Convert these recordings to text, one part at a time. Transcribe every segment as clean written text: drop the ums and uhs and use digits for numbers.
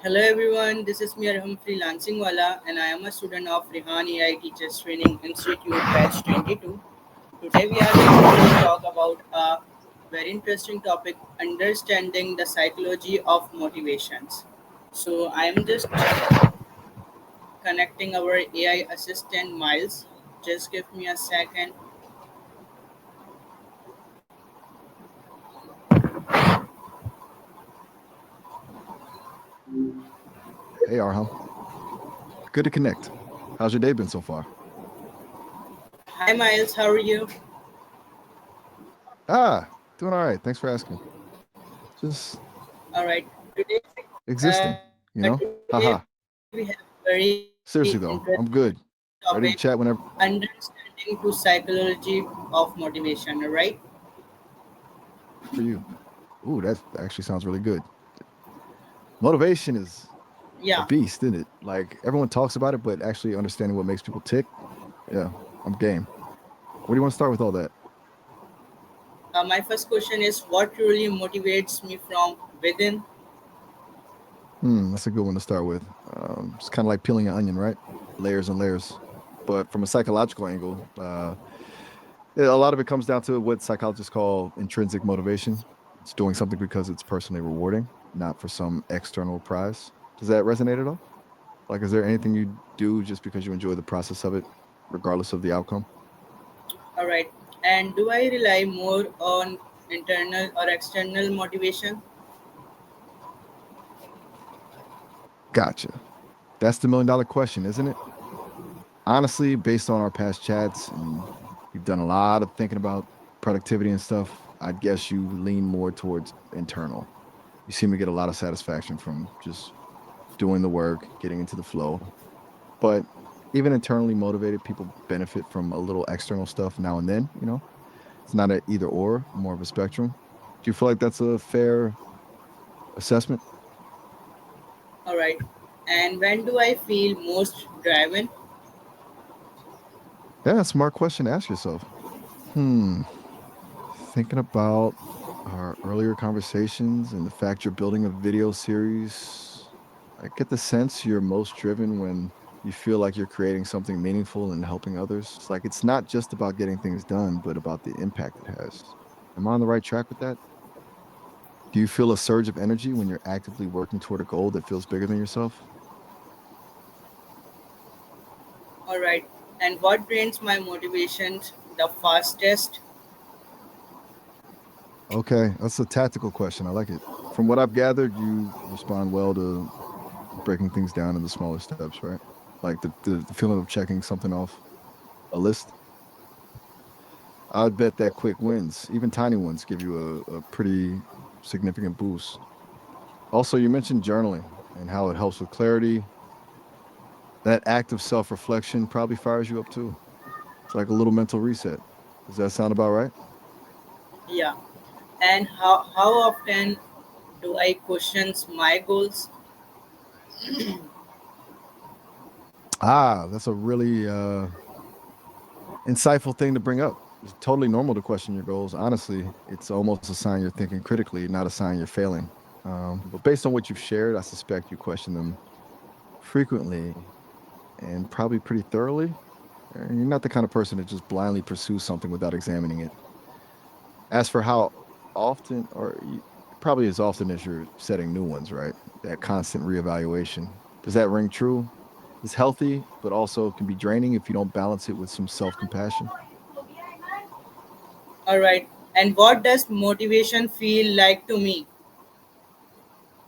Hello everyone, this is me Arham Freelancing Wala and I am a student of Rehan Ai Teachers Training Institute batch 22. Today we are going to talk about a very interesting topic, understanding the psychology of motivations. So I am just connecting our AI assistant Miles. Just give me a second. Hey, Arham. Good to connect. How's your day been so far? Hi Miles, how are you? Doing all right. Thanks for asking. Just Alright. Today existing, you know? today we have Haha. very interesting Seriously, though, I'm good. topic, Ready to chat whenever. understanding to psychology of motivation, right? For you. Ooh, that actually sounds really good. Motivation is a Yeah. beast, isn't it? Like, everyone talks about it, but actually understanding what makes people tick, yeah, I'm game. Where do you want to start with all that? My first question is what truly motivates me from within? That's a good one to start with. It's kind of like peeling an onion, right? Layers and layers. But from a psychological angle, yeah, a lot of it comes down to what psychologists call intrinsic motivation. It's doing something because it's personally rewarding, not for some external prize. Does that resonate at all? Like, is there anything you do just because you enjoy the process of it, regardless of the outcome? All right. And do I rely more on internal or external motivation? Gotcha. That's the million dollar question, isn't it? Honestly, based on our past chats, and you've done a lot of thinking about productivity and stuff, I'd guess you lean more towards internal. You seem to get a lot of satisfaction from just doing the work, getting into the flow. But even internally motivated people benefit from a little external stuff now and then, you know? It's not an either or, more of a spectrum. Do you feel like that's a fair assessment? All right. And when do I feel most driven? Yeah, smart question to ask yourself. Hmm. Thinking about our earlier conversations and the fact you're building a video series, I get the sense you're most driven when you feel like you're creating something meaningful and helping others. It's like it's not just about getting things done, but about the impact it has. Am I on the right track with that? Do you feel a surge of energy when you're actively working toward a goal that feels bigger than yourself? All right. And what drains my motivation the fastest? Okay, that's a tactical question. I like it. From what I've gathered, you respond well to breaking things down into smaller steps, right? Like the feeling of checking something off a list. I'd bet that quick wins, even tiny ones, give you a pretty significant boost. Also, you mentioned journaling and how it helps with clarity. That act of self reflection probably fires you up too. It's like a little mental reset. Does that sound about right? Yeah. And how often do I question my goals? That's a really insightful thing to bring up. It's totally normal to question your goals. Honestly, it's almost a sign you're thinking critically, not a sign you're failing. But based on what you've shared, I suspect you question them frequently and probably pretty thoroughly. And you're not the kind of person that just blindly pursues something without examining it. As for how often, probably as often as you're setting new ones, right? That constant reevaluation. Does that ring true? It's healthy, but also can be draining if you don't balance it with some self compassion. All right. And what does motivation feel like to me?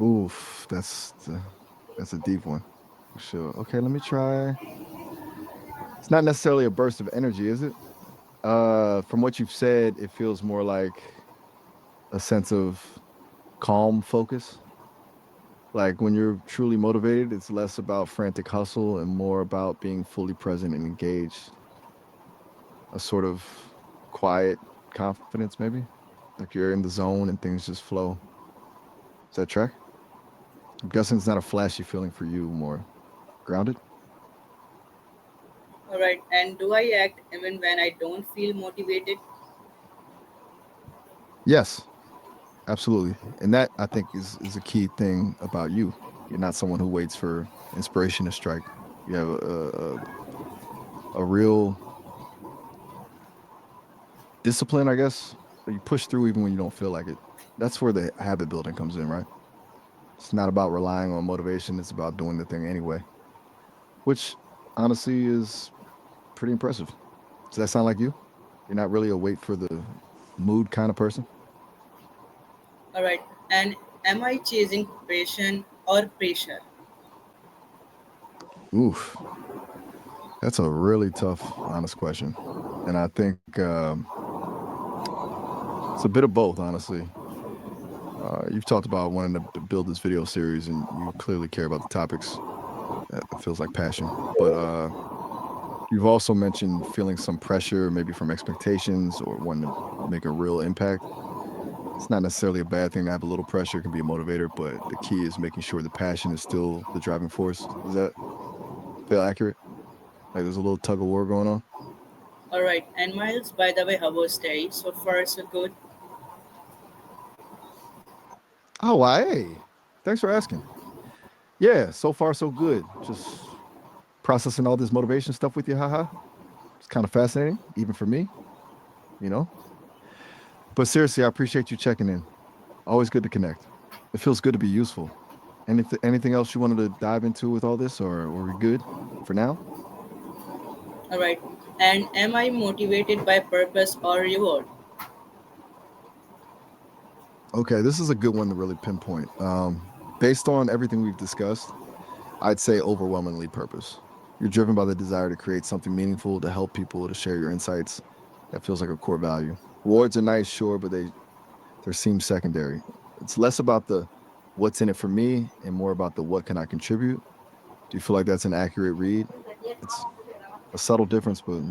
Oof, that's a deep one for sure. Okay, let me try. It's not necessarily a burst of energy, is it? From what you've said, it feels more like a sense of calm focus. Like when you're truly motivated, it's less about frantic hustle and more about being fully present and engaged. A sort of quiet confidence, maybe. Like you're in the zone and things just flow. Is that track? I'm guessing it's not a flashy feeling for you, more grounded. All right. And do I act even when I don't feel motivated? Yes, absolutely. And that I think is a key thing about you. You're not someone who waits for inspiration to strike. You have a real discipline, I guess. You push through even when you don't feel like it. That's where the habit building comes in, right? It's not about relying on motivation. It's about doing the thing anyway, which honestly is pretty impressive. Does that sound like you? You're not really a wait for the mood kind of person? All right. And am I chasing passion or pressure? Oof, that's a really tough, honest question. And I think it's a bit of both, honestly. You've talked about wanting to build this video series, and you clearly care about the topics. That feels like passion. But you've also mentioned feeling some pressure, maybe from expectations or wanting to make a real impact. It's not necessarily a bad thing to have a little pressure. It can be a motivator, but the key is making sure the passion is still the driving force. Does that feel accurate? Like there's a little tug of war going on? All right. And Miles, by the way, how was day? So far, so good. Oh, hey. Thanks for asking. Yeah, so far so good. Just processing all this motivation stuff with you, haha. It's kind of fascinating, even for me, you know? But seriously, I appreciate you checking in. Always good to connect. It feels good to be useful. Anything else you wanted to dive into with all this, or are we good for now? All right. And am I motivated by purpose or reward? Okay, this is a good one to really pinpoint. Based on everything we've discussed, I'd say overwhelmingly purpose. You're driven by the desire to create something meaningful, to help people, to share your insights. That feels like a core value. Rewards are nice, sure, but they seem secondary. It's less about the what's in it for me and more about the what can I contribute. Do you feel like that's an accurate read? It's a subtle difference, but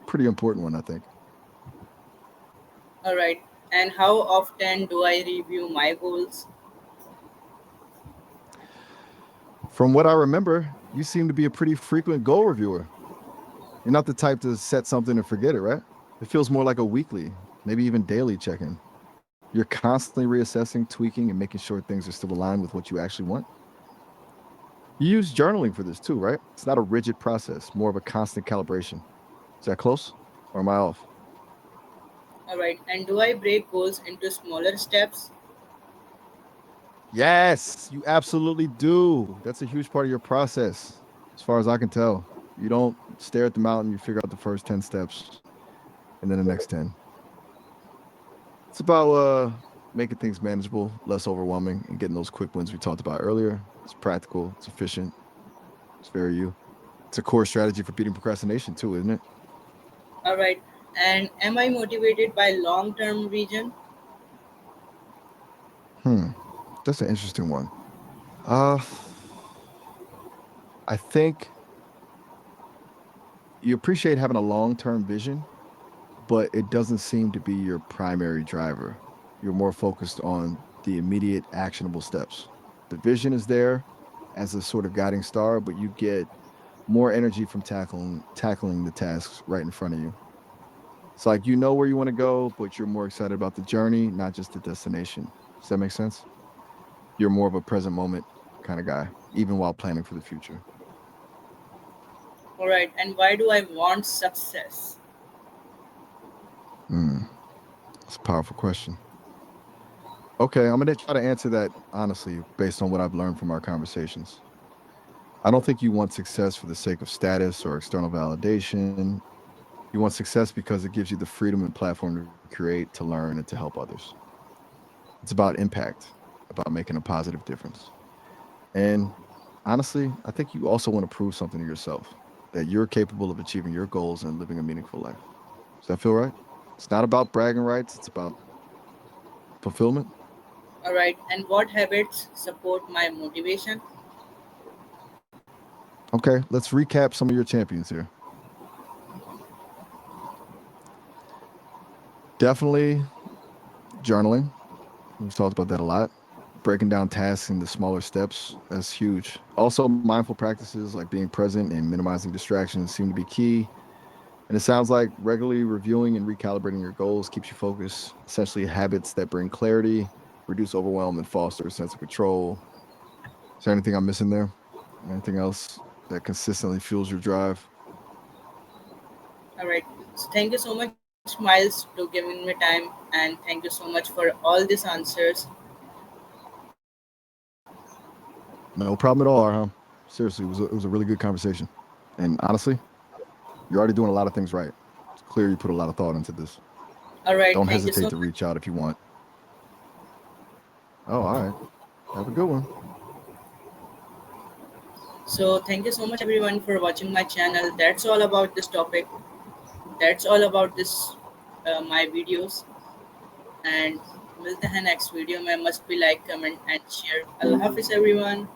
pretty important one, I think. All right. And how often do I review my goals? From what I remember, you seem to be a pretty frequent goal reviewer. You're not the type to set something and forget it, right? It feels more like a weekly, maybe even daily check in. You're constantly reassessing, tweaking, and making sure things are still aligned with what you actually want. You use journaling for this too, right? It's not a rigid process, more of a constant calibration. Is that close? Or am I off? All right. And do I break goals into smaller steps? Yes, you absolutely do. That's a huge part of your process, as far as I can tell. You don't stare at the mountain, you figure out the first 10 steps and then the next 10. It's about making things manageable, less overwhelming, and getting those quick wins we talked about earlier. It's practical, it's efficient, it's very you. It's a core strategy for beating procrastination too, isn't it? All right. And am I motivated by long term vision? Hmm. That's an interesting one. Uh I think you appreciate having a long-term vision, but it doesn't seem to be your primary driver. You're more focused on the immediate actionable steps. The vision is there as a sort of guiding star, but you get more energy from tackling the tasks right in front of you. It's like you know where you want to go, but you're more excited about the journey, not just the destination. Does that make sense? You're more of a present moment kind of guy, even while planning for the future. All right. And why do I want success? Hmm, that's a powerful question. Okay, I'm gonna try to answer that honestly based on what I've learned from our conversations. I don't think you want success for the sake of status or external validation. You want success because it gives you the freedom and platform to create, to learn, and to help others. It's about impact, about making a positive difference. And honestly, I think you also want to prove something to yourself that you're capable of achieving your goals and living a meaningful life. Does that feel right? It's not about bragging rights, it's about fulfillment. All right. And what habits support my motivation? Okay, let's recap some of your champions here. Definitely journaling. We've talked about that a lot. Breaking down tasks into smaller steps, that's huge. Also, mindful practices like being present and minimizing distractions seem to be key. And it sounds like regularly reviewing and recalibrating your goals keeps you focused. Essentially, habits that bring clarity, reduce overwhelm, and foster a sense of control. Is there anything I'm missing there? Anything else that consistently fuels your drive? All right. So thank you so much, Miles, to giving me time, and thank you so much for all these answers. No problem at all, Arham. Seriously, it was a really good conversation. And honestly, you're already doing a lot of things right. It's clear you put a lot of thought into this. All right. Don't Thank you so hesitate to much. reach out if you want. Oh, all right. Have a good one. So thank you so much, everyone, for watching my channel. That's all about this topic. That's all about this my videos. And मिलते हैं next video में. Must be like, comment and share. Allah Hafiz everyone.